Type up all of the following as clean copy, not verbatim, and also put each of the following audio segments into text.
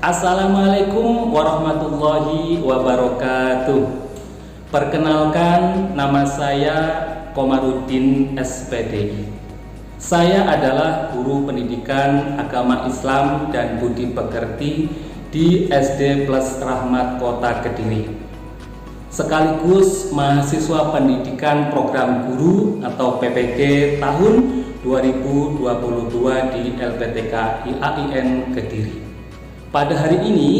Assalamualaikum warahmatullahi wabarakatuh. Perkenalkan, nama saya Komarudin SPD. Saya adalah guru pendidikan agama Islam dan budi pekerti di SD Plus Rahmat Kota Kediri, sekaligus mahasiswa pendidikan program guru atau PPG tahun 2022 di LPTK IAIN Kediri. Pada hari ini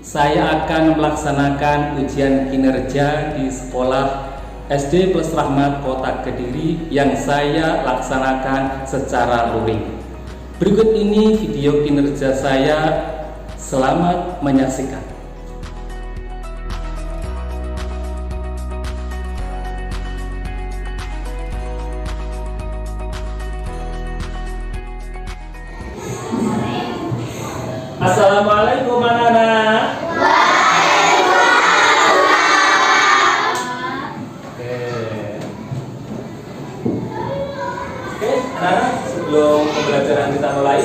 saya akan melaksanakan ujian kinerja di sekolah SD Plus Rahmat Kota Kediri yang saya laksanakan secara luring. Berikut ini video kinerja saya. Selamat menyaksikan. Assalamualaikum anak-anak. Oke, anak-anak, sebelum pembelajaran kita mulai,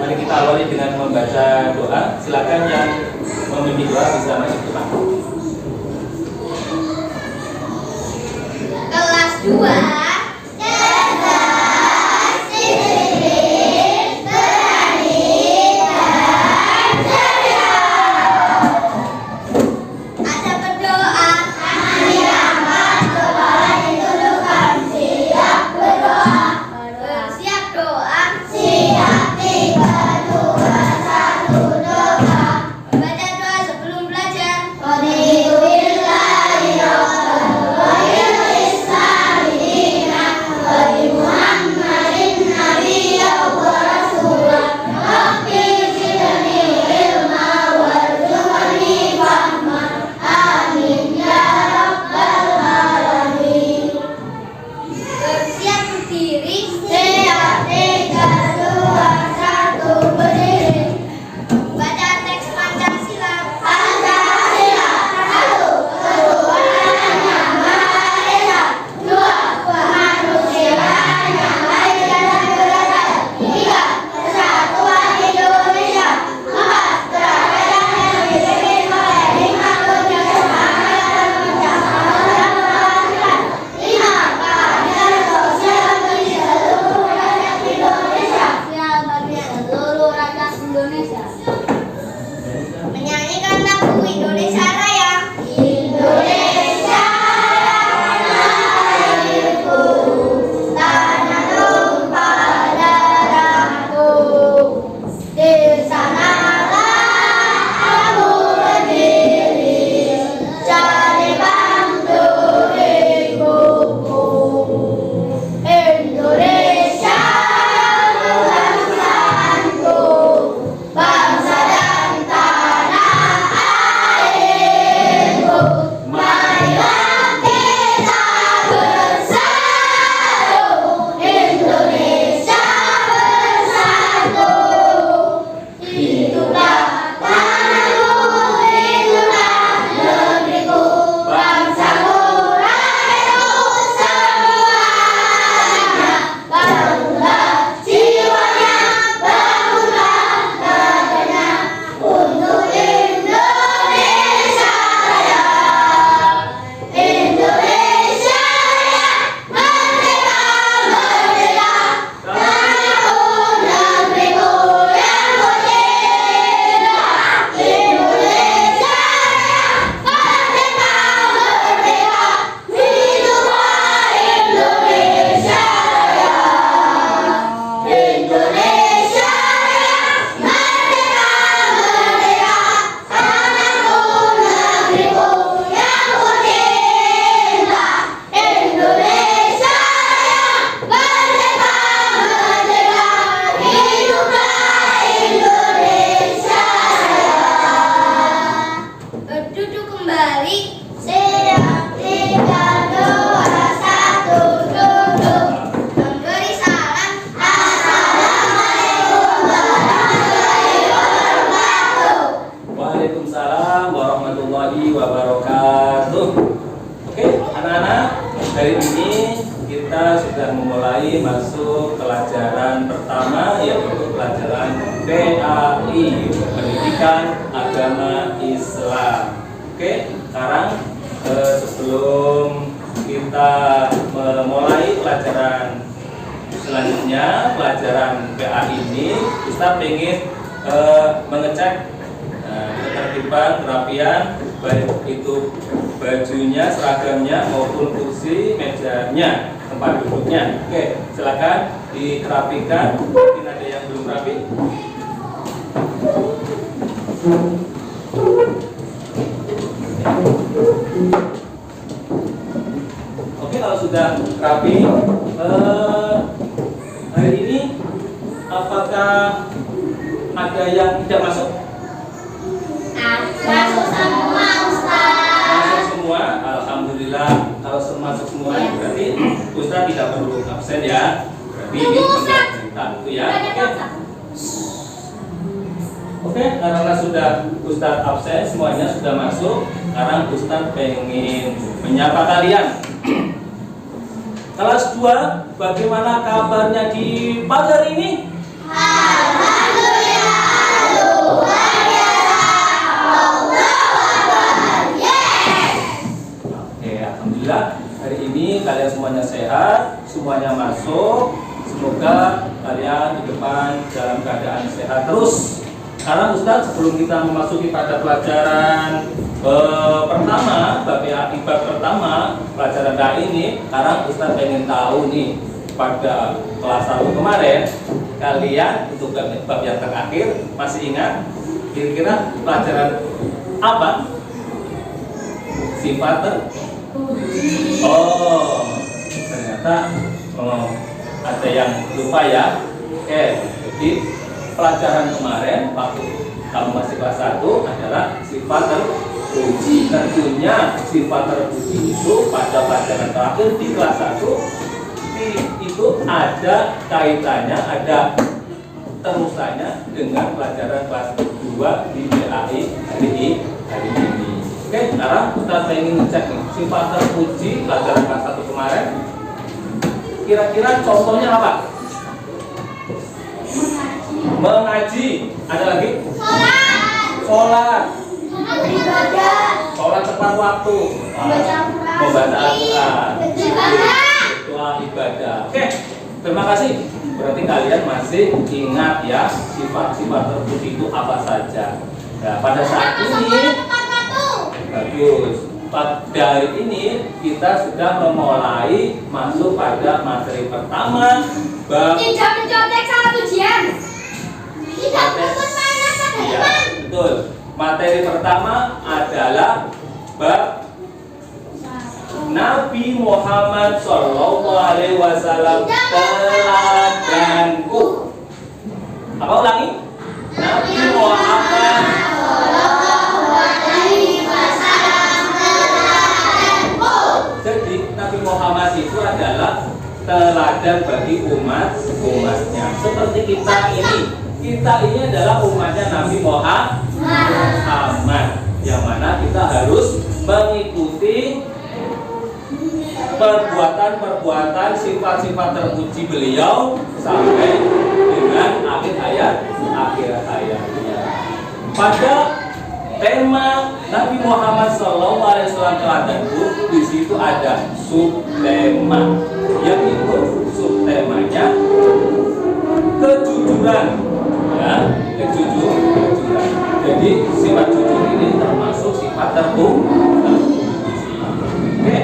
mari kita awali dengan membaca doa. Silakan yang memimpin doa bisa maju ke depan. Kelas 2. Waalaikumsalam warahmatullahi wabarakatuh. Oke, anak-anak, hari ini kita kita sudah memulai masuk pelajaran pertama, yaitu pelajaran PAI, Pendidikan Agama Islam. Oke, sekarang sebelum kita memulai pelajaran selanjutnya, pelajaran PAI ini, kita ingin mengecek ketertiban, kerapian, baik itu bajunya, seragamnya maupun kursi, mejanya, tempat duduknya. Oke, silakan dirapikan. Mungkin ada yang belum rapi. Oke, kalau sudah rapi, hari ini apakah ada yang tidak masuk? Masuk semua, Ustaz. Masuk semua, alhamdulillah. Kalau masuk semua, berarti Ustaz tidak perlu absen ya. Berarti ini pembelajaran kita itu ya. Oke, karena sudah Ustaz absen, semuanya sudah masuk. Sekarang Ustaz pengen menyapa kalian. Kelas 2, bagaimana kabarnya di pagi hari ini? Alhamdulillah, luar biasa. Oke, alhamdulillah hari ini kalian semuanya sehat, semuanya masuk. Semoga kalian di depan dalam keadaan sehat terus. Sekarang Ustaz, sebelum kita memasuki pada pelajaran pertama, bab pertama pelajaran PAI ini, sekarang Ustaz pengen tahu nih, pada kelas 1 kemarin kalian untuk bab yang terakhir masih ingat kira-kira pelajaran apa? Sifat ternyata ada yang lupa ya. Oke, jadi pelajaran kemarin waktu kamu masih kelas 1 adalah sifat terpuji. Tentunya sifat terpuji itu pada pelajaran terakhir di kelas 1 itu ada kaitannya, ada terusannya dengan pelajaran kelas 2 di PAI hari ini. Oke, sekarang kita ingin ngecek nih, sifat terpuji pelajaran kelas 1 kemarin. Kira-kira contohnya apa? Mengaji. Ada lagi? Sholat. Sholat tepat waktu. Membaca Al-Quran. Ritual ibadah. Oke, terima kasih. Berarti kalian masih ingat ya sifat-sifat terpuji itu apa saja. Nah, pada saat ini bagus. Pada hari ini kita sudah memulai masuk pada materi pertama bab. Tidak mencontek saat ujian. Tidak berikut mainan sampai Iya, depan. betul. Materi pertama adalah bab Nabi Muhammad Shallallahu Alaihi Wasallam teladanku. Apa ulangi? Nabi Muhammad Sallallahu Alaihi Wasallam teladanku. Jadi Nabi Muhammad itu adalah teladan bagi umatnya. Seperti kita ini adalah umatnya Nabi Muhammad, yang mana kita harus mengikuti perbuatan sifat-sifat terpuji beliau sampai dengan akhir hayatnya. Pada tema Nabi Muhammad SAW teladanku, di situ ada subtema, yaitu subtemanya kejujuran, ya, kejujuran. Jadi sifat jujur ini termasuk sifat terpuji. Oke.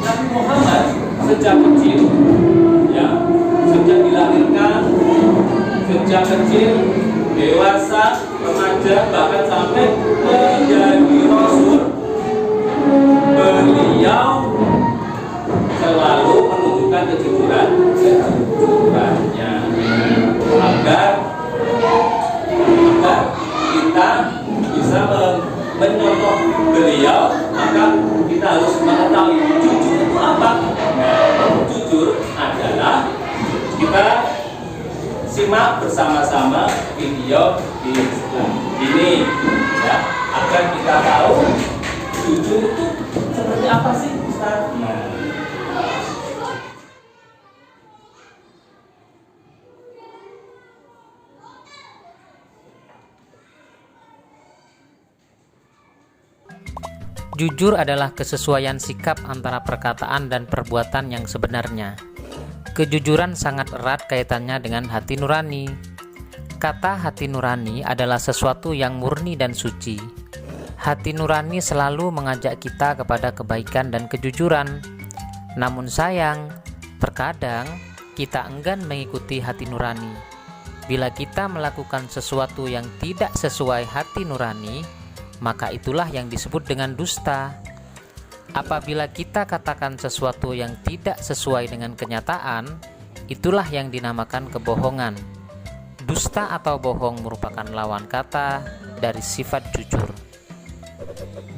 Nabi Muhammad sejak kecil, ya, sejak dilahirkan, sejak kecil, dewasa, remaja, bahkan sampai menjadi Rasul, beliau selalu menunjukkan kejujurannya agar kita bisa menyontoh beliau, maka kita harus mengetahui jujur itu apa. Nah, jujur adalah kita simak bersama-sama video di ini ya, agar kita tahu jujur itu seperti apa sih, Ustaz. Nah, Jujur adalah kesesuaian sikap antara perkataan dan perbuatan yang sebenarnya. Kejujuran sangat erat kaitannya dengan hati nurani. Kata hati nurani adalah sesuatu yang murni dan suci. Hati nurani selalu mengajak kita kepada kebaikan dan kejujuran. Namun sayang, terkadang kita enggan mengikuti hati nurani. Bila kita melakukan sesuatu yang tidak sesuai hati nurani, maka itulah yang disebut dengan dusta. Apabila kita katakan sesuatu yang tidak sesuai dengan kenyataan, itulah yang dinamakan kebohongan. Dusta atau bohong merupakan lawan kata dari sifat jujur.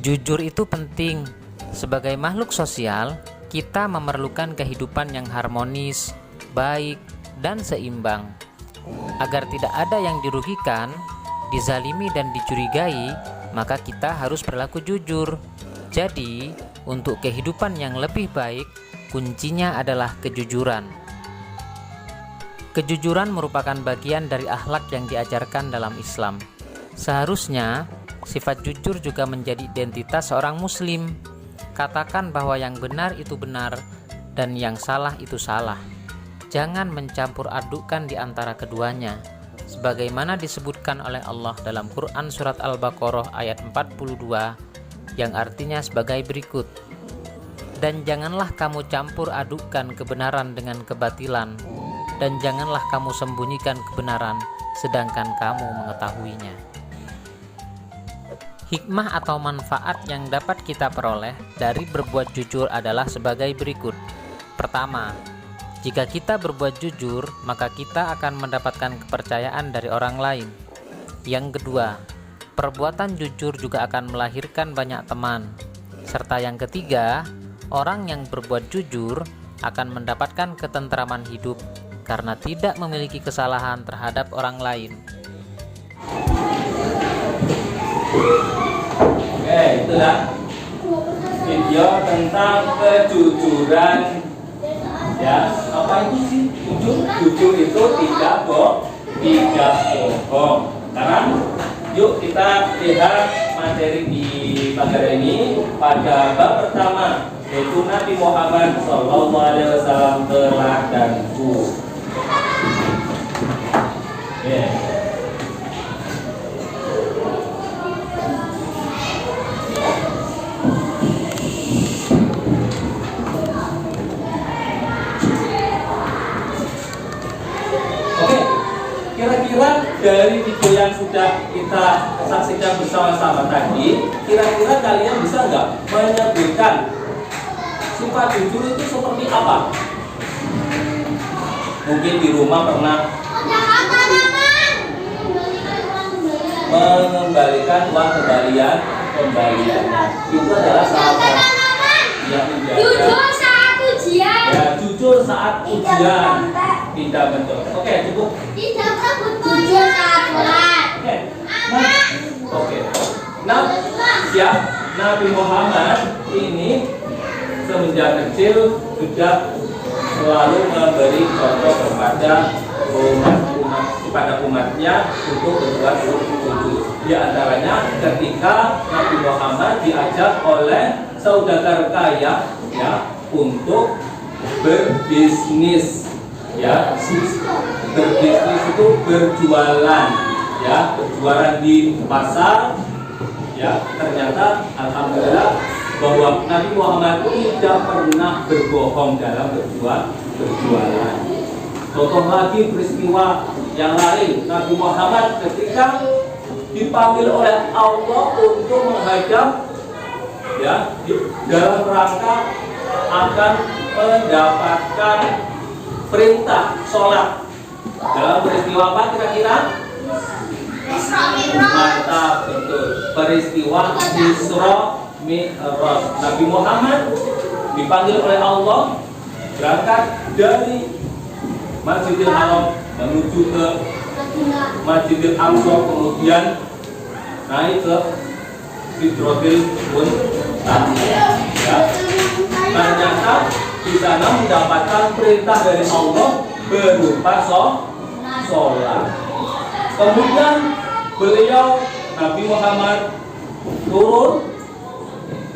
Jujur itu penting. Sebagai makhluk sosial, kita memerlukan kehidupan yang harmonis, baik, dan seimbang. Agar tidak ada yang dirugikan, dizalimi dan dicurigai, maka kita harus berlaku jujur. Jadi, untuk kehidupan yang lebih baik, kuncinya adalah kejujuran. Kejujuran merupakan bagian dari akhlak yang diajarkan dalam Islam. Seharusnya, sifat jujur juga menjadi identitas seorang muslim. Katakan bahwa yang benar itu benar dan yang salah itu salah. Jangan mencampur adukkan di antara keduanya. Sebagaimana disebutkan oleh Allah dalam Quran Surat Al-Baqarah ayat 42, yang artinya sebagai berikut. Dan janganlah kamu campur adukkan kebenaran dengan kebatilan, dan janganlah kamu sembunyikan kebenaran sedangkan kamu mengetahuinya. Hikmah atau manfaat yang dapat kita peroleh dari berbuat jujur adalah sebagai berikut. Pertama, jika kita berbuat jujur, maka kita akan mendapatkan kepercayaan dari orang lain. Yang kedua, perbuatan jujur juga akan melahirkan banyak teman. Serta yang ketiga, orang yang berbuat jujur akan mendapatkan ketentraman hidup karena tidak memiliki kesalahan terhadap orang lain. Oke, itulah video tentang kejujuran. Ya, apa itu sih jujur? Jujur itu tidak bohong. Sekarang yuk kita lihat materi di pagi ini pada bab pertama, yaitu Nabi Muhammad SAW teladanku. Kira-kira dari video yang sudah kita saksikan bersama-sama tadi, kira-kira kalian bisa nggak menyebutkan sifat jujur itu seperti apa? Mungkin di rumah pernah mengembalikan uang kembalian. Itu adalah salah satu yang menjaga. Jujur saat ujian. Ya, jujur saat ujian. Tidak betul. Oke, cukup. Tidak betul. Jujur saat sholat. Oke. Nah, siap. Nabi Muhammad ini semenjak kecil sudah selalu memberi contoh kepada umatnya untuk berbuat jujur. Di antaranya ketika Nabi Muhammad diajak oleh saudagar kaya untuk berbisnis. Berbisnis itu berjualan, berjualan di pasar. Ternyata alhamdulillah bahwa Nabi Muhammad tidak pernah berbohong dalam berjualan. Contoh lagi peristiwa yang lain, Nabi Muhammad ketika dipanggil oleh Allah untuk menghadap dalam rangka akan mendapatkan perintah sholat. Dalam peristiwa apa kira-kira? Mantap, betul. Peristiwa Isra Mi'raj. Nabi Muhammad dipanggil oleh Allah berangkat dari Masjidil Haram menuju ke Masjidil Aqsa, kemudian naik ke Sidratil Muntaha. Ternyata di sana mendapatkan perintah dari Allah berupa sholat. Kemudian beliau Nabi Muhammad turun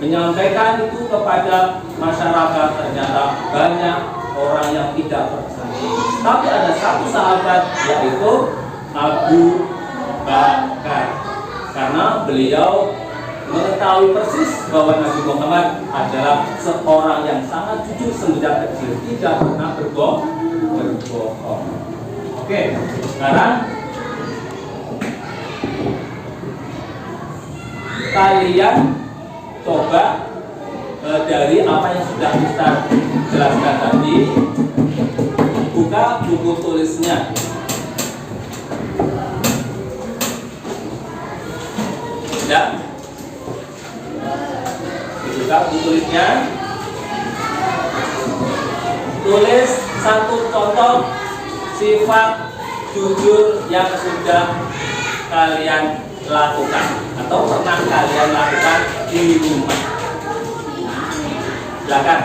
menyampaikan itu kepada masyarakat, ternyata banyak orang yang tidak percaya. Tapi ada satu sahabat, yaitu Abu Bakar, karena beliau mengetahui persis bahwa Nabi Muhammad adalah seorang yang sangat jujur semenjak kecil, tidak pernah berbohong. Oke, sekarang kalian coba dari apa yang sudah kita jelaskan tadi, buka buku tulisnya. Ya, dibuka buku tulisnya. Tulis satu contoh sifat jujur yang sudah kalian lakukan atau pernah kalian lakukan di rumah. Silakan.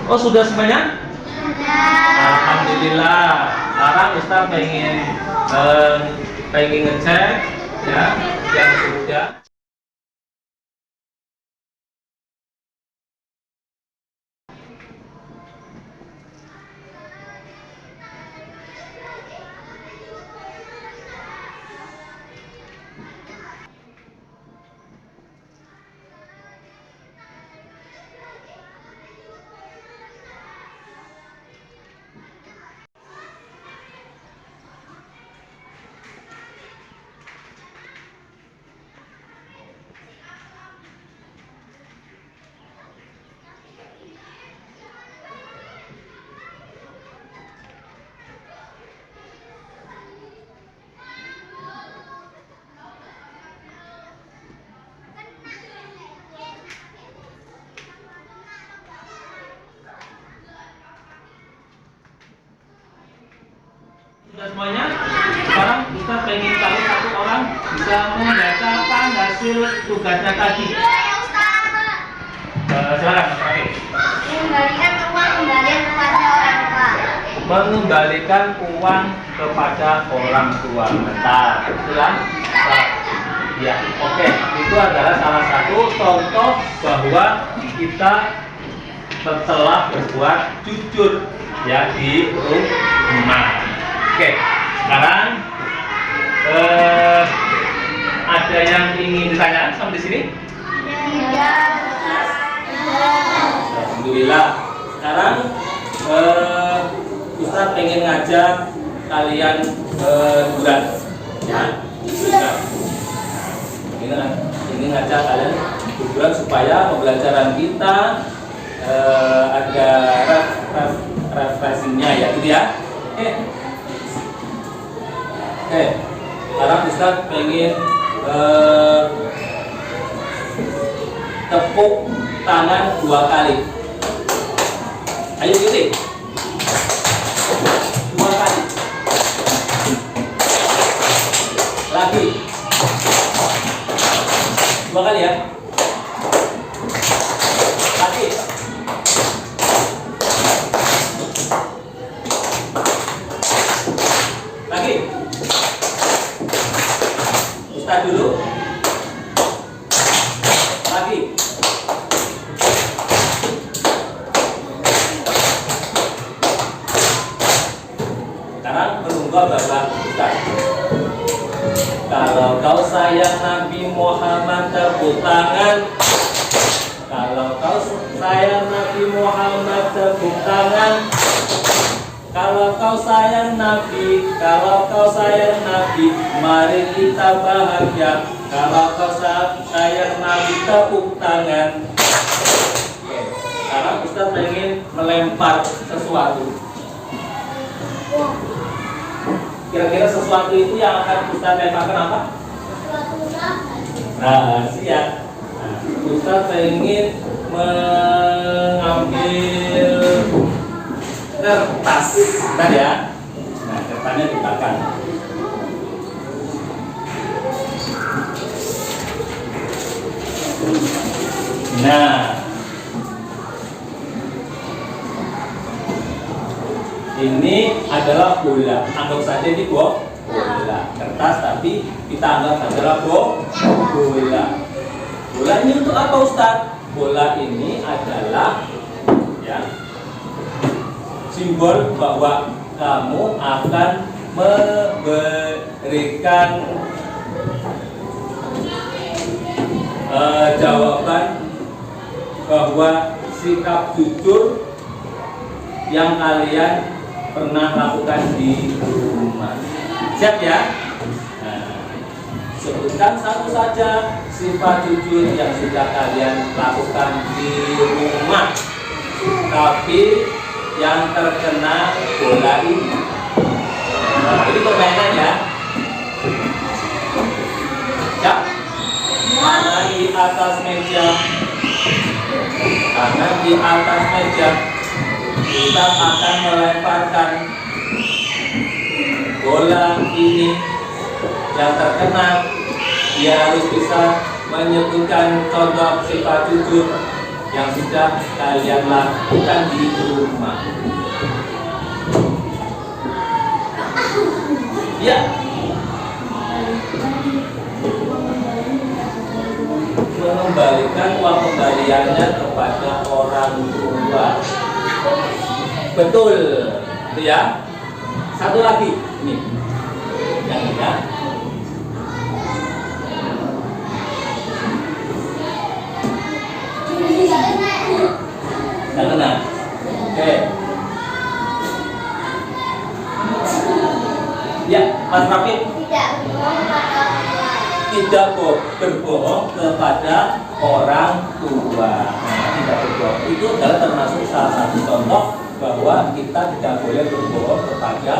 Oh, sudah semuanya? Sudah. Alhamdulillah. Sekarang Ustaz pengen ngecek ya yang sudah. Sudah semuanya? Sekarang kita pengen tahu satu orang bisa membacakan hasil tugasnya tadi. Silakan Mas Rafi. Mengembalikan uang kembalian kepada orang tua. Mengembalikan uang kepada orang tua. Mantap. Betulan? Ya, oke. Itu adalah salah satu contoh bahwa kita telah berbuat jujur ya di rumah. Oke, sekarang ada yang ingin ditanyakan sampai di sini? Alhamdulillah. Sekarang Ustaz pengen ngajak kalian liburan, ya. Ini ngajak kalian liburan supaya pembelajaran kita ada refreshingnya ya, gitu ya. Oke. Sekarang Ustaz pengen tepuk tangan 2 kali. Ayo ikuti. 2 kali. Lagi. 2 kali ya. Lagi. Lagi. Ustaz dulu. Lagi. Sekarang menunggu Bapak Ustaz. Kalau kau sayang Nabi Muhammad, tepuk tangan. Kalau kau sayang Nabi Muhammad, tepuk tangan. Kalau kau sayang Nabi, kalau kau sayang Nabi, mari kita bahagia. Kalau kau sayang Nabi, tepuk tangan. Oke. Sekarang Ustaz ingin melempar sesuatu. Kira-kira sesuatu itu yang akan Ustaz lemparkan apa? Rahasia. Nah, Ustaz ingin mengambil kertas, benar ya? Nah, kertasnya dibakar. Nah, ini adalah bola. Anggap saja ini bola kertas, tapi kita anggap adalah bola. Bola ini untuk apa, Ustaz? Bola ini adalah ya simbol bahwa kamu akan memberikan jawaban bahwa sikap jujur yang kalian pernah lakukan di rumah. Siap ya? Nah, sebutkan satu saja sifat jujur yang sudah kalian lakukan di rumah, tapi yang terkena bola ini. Nah, ini permainan ya. Siap? Tangan di atas meja. Tangan di atas meja. Kita akan melemparkan bola ini. Yang terkena, dia harus bisa menyebutkan contoh sifat jujur yang sudah kalian lakukan di rumah. Ya. Mengembalikan uang kembaliannya kepada orang tua. Betul, itu ya. Satu lagi, nih, yang ini ya. Jangan kena. Oke. Ya, Mas Rafi. Tidak berbohong kepada orang tua. Nah, tidak berbohong itu adalah termasuk salah satu contoh bahwa kita tidak boleh berbohong kepada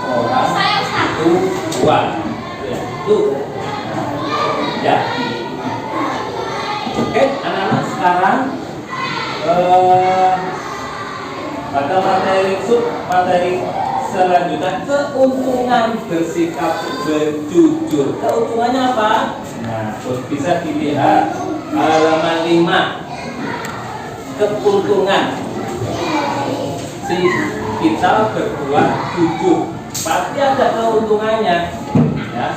orang tua. Ya, itu. Ya. Oke, anak-anak sekarang pada materi Selanjutnya keuntungan bersikap berjujur. Keuntungannya apa? Nah, bisa dilihat halaman 5. Keuntungan si kita berbuat jujur pasti ada keuntungannya, ya.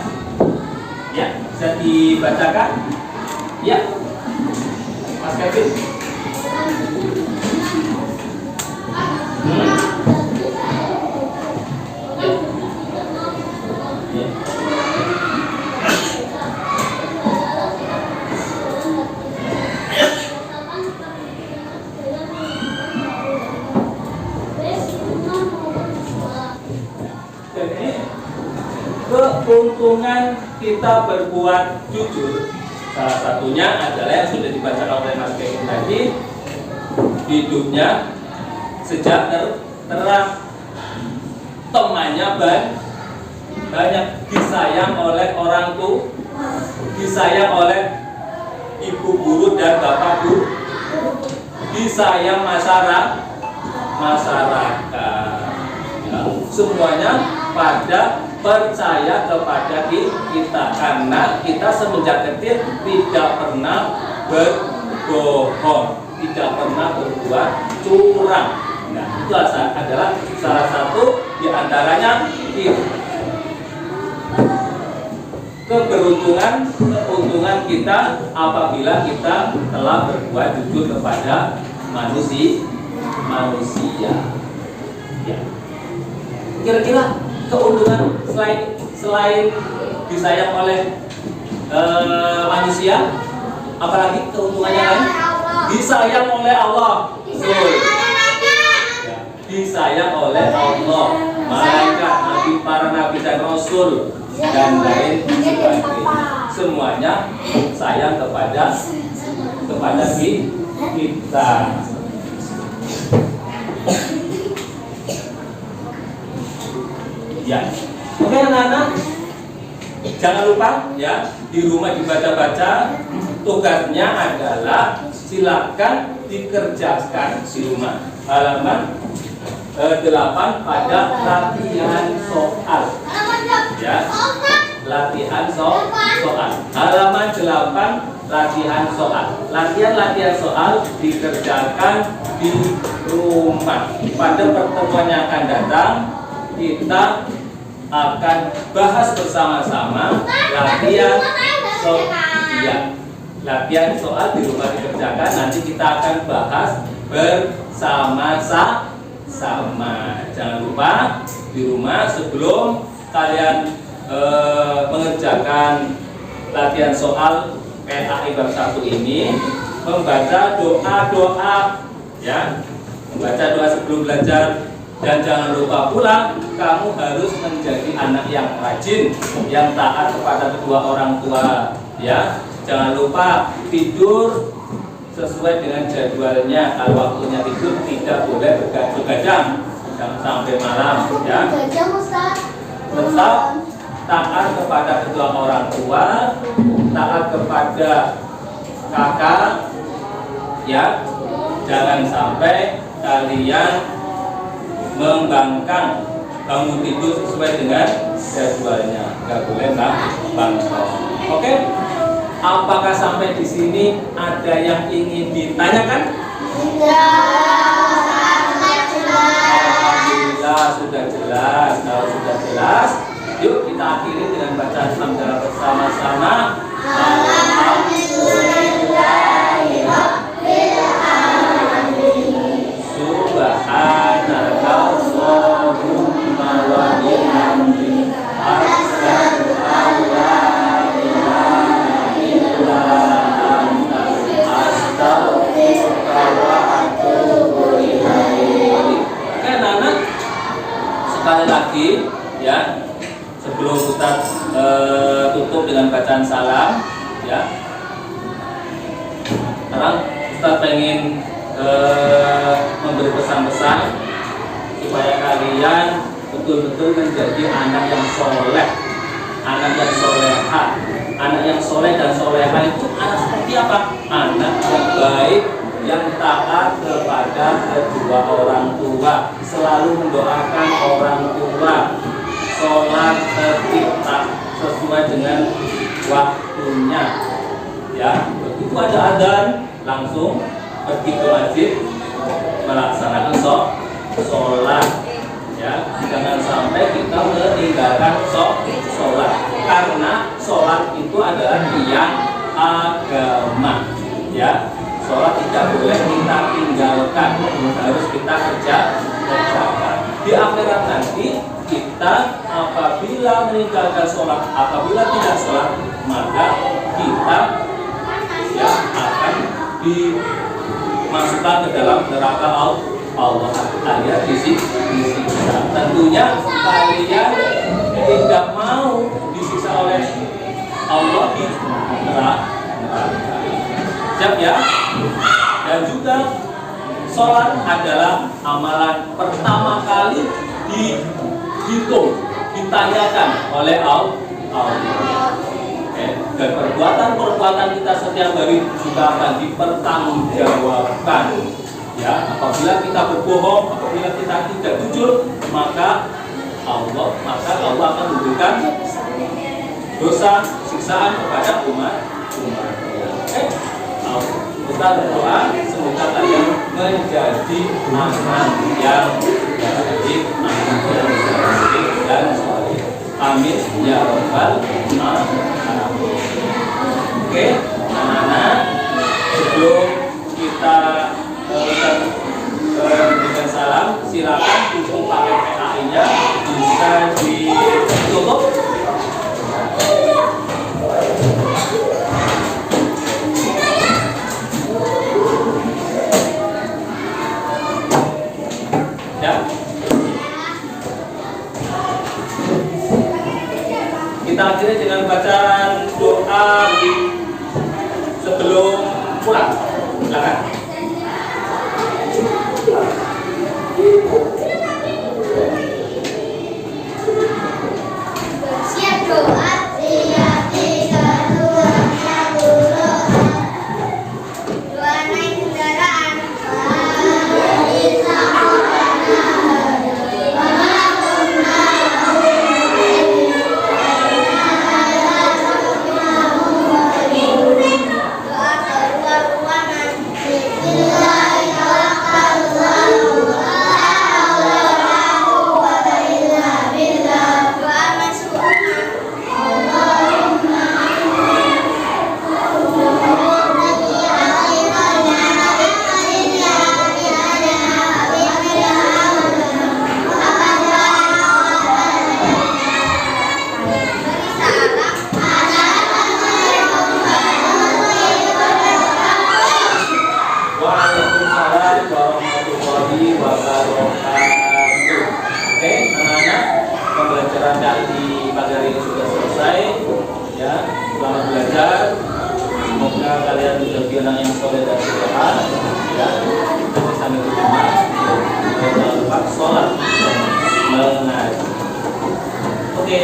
Ya, bisa dibacakan? Ya, Mas Kevin. Jadi keuntungan kita berbuat jujur salah satunya adalah yang sudah dibacakan oleh Mas Kevin tadi, hidupnya sejahtera, temannya banyak, disayang oleh orang tua, disayang oleh ibu guru dan bapak guru, disayang masyarakat, ya, semuanya pada percaya kepada kita karena kita semenjak kecil tidak pernah berbohong, tidak pernah berbuat curang. Nah, itu adalah salah satu di antaranya keuntungan kita apabila kita telah berbuat jujur kepada manusia. Ya. Kira-kira keuntungan selain disayang oleh manusia, apalagi keuntungannya lain? Disayang oleh Allah. Disayang oleh Allah, malaikat, nabi, para nabi dan rasul dan lain sebagainya. Semuanya sayang kepada kita. Ya, oke anak-anak, jangan lupa ya di rumah dibaca-baca. Tugasnya adalah silakan dikerjakan di rumah. Halaman 8 pada latihan soal. Ya, latihan soal. Halaman 8 latihan soal. Latihan soal dikerjakan di rumah. Pada pertemuan yang akan datang kita akan bahas bersama-sama latihan soal. Ya, latihan soal di rumah dikerjakan. Nanti kita akan bahas bersama-sama. Jangan lupa di rumah sebelum kalian mengerjakan latihan soal PAI bab 1 ini membaca doa-doa, ya, membaca doa sebelum belajar. Dan jangan lupa pula kamu harus menjadi anak yang rajin, yang taat kepada kedua orang tua, ya. Jangan lupa tidur sesuai dengan jadwalnya. Kalau waktunya tidur tidak boleh begadang, jangan sampai malam, ya. Tetap taat kepada kedua orang tua, taat kepada kakak, ya. Jangan sampai kalian membangkang bangun tidur sesuai dengan jadwalnya, nggak boleh bangkang. Oke? Apakah sampai di sini ada yang ingin ditanyakan? Alhamdulillah sudah jelas. Kalau sudah jelas, yuk kita akhiri dengan bacaan hamdalah bersama-sama. Subhanaka Allahumma wa bihamdika asyhadu an la ilaha illa anta astaghfiruka wa atubu ilaik. Oke anak-anak, sekali lagi ya, sebelum Ustaz tutup dengan bacaan salam, ya. Sekarang Ustaz pengen memberi pesan-pesan supaya kalian betul-betul menjadi anak yang soleh, anak yang soleha. Anak yang soleh dan soleha itu anak seperti apa? Anak yang baik, yang taat kepada kedua orang tua, selalu mendoakan orang tua, sholat tertib sesuai dengan waktunya. Ya, begitu ada adzan langsung pergi ke masjid melaksanakan sholat. Ya, jangan sampai kita meninggalkan sholat, karena sholat itu adalah tiang agama. Ya, sholat tidak boleh kita tinggalkan, harus kita kerjakan. Di akhirat nanti kita apabila meninggalkan sholat, apabila tidak sholat, maka kita ya akan dimasukkan ke dalam neraka Allah alias di sini. Tentunya kalian tidak mau disiksa oleh Allah di neraka. Siap ya? Dan juga sholat adalah amalan pertama kali dihitung, ditanyakan oleh Allah. Dan perbuatan kita setiap hari juga akan dipertanggungjawabkan. Ya, apabila kita berbohong, apabila kita tidak jujur, maka Allah akan memberikan dosa siksaan kepada umat. Kita berdoa semoga kalian menjadi anak yang baik, dan soleh. Amin ya rabbal alamin. Oke, anak-anak, sebelum kita memberikan salam, silakan untuk pakai PAI-nya bisa ditutup. Ya. Kita akhiri dengan bacaan doa sebelum pulang. Silakan. Siap doa. Doa naik kendaraan. Doa keluar ruangan. Doa masuk rumah. Beri salam. Waalaikumsalam warahmatullahi wabarakatuh. Oke, anak-anak, pembelajaran di pagi hari ini sudah selesai. Ya, selamat belajar. Semoga kalian menjadi anak yang soleh dan soleha. Ya, dan sampai berjumpa. Jangan lupa sholat mengaji. Oke.